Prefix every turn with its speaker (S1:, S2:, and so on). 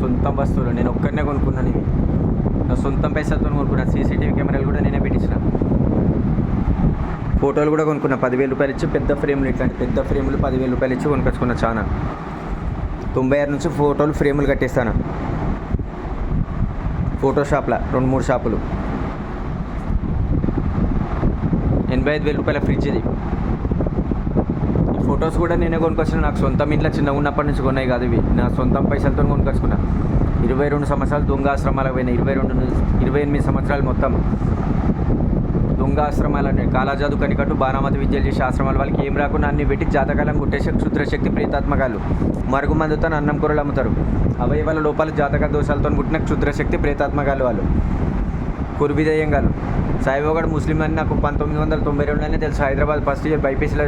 S1: సొంతం వస్తువులు, నేను ఒక్కరినే కొనుక్కున్నాను ఇవి. నా సొంతం పైసలతో కొనుక్కున్నా. సీసీటీవీ కెమెరాలు కూడా నేనే పెట్టించిన. ఫోటోలు కూడా కొనుక్కున్నా 10,000 రూపాయలు ఇచ్చి. పెద్ద ఫ్రేములు, ఇట్లాంటి పెద్ద ఫ్రేములు 10,000 రూపాయలు ఇచ్చి కొనుకొచ్చుకున్నా. చాలా 96 నుంచి ఫోటోలు ఫ్రేములు కట్టేస్తాను ఫోటో షాప్లో 2-3 షాపులు. 85,000 రూపాయల ఫ్రిడ్జ్ ఇది. ఈ ఫొటోస్ కూడా నేనే కొనుక్కొచ్చిన. నాకు సొంతం ఇంట్లో చిన్నగా ఉన్నప్పటి నుంచి కొన్నాయి కాదు ఇవి. నా సొంతం పైసలతో కొనుక్కొచ్చుకున్నా. 22 సంవత్సరాలు దొంగ ఆశ్రమాలకు పోయినా. 28 సంవత్సరాలు మొత్తం దొంగ ఆశ్రమాలు అంటే కాలాజాదు కనికట్టు బాణామతి విద్యలు చేసే ఆశ్రమాలు. వాళ్ళకి ఏం రాకుండా అన్ని పెట్టి జాతకాలను కుట్టేసే క్షుద్రశక్తి ప్రేతాత్మకాలు. మరుగు మందుతో అన్నం కూరలు అమ్ముతారు. అవయవాల లోపాలు జాతక దోషాలతో పుట్టిన క్షుద్రశక్తి ప్రేతాత్మకాలు వాళ్ళు. కుర్బిదయ్యంగాలు. సాయిబాబాడు ముస్లిం అని నాకు 1992లోనే తెలుసు. Hyderabad first year బైపీసీలో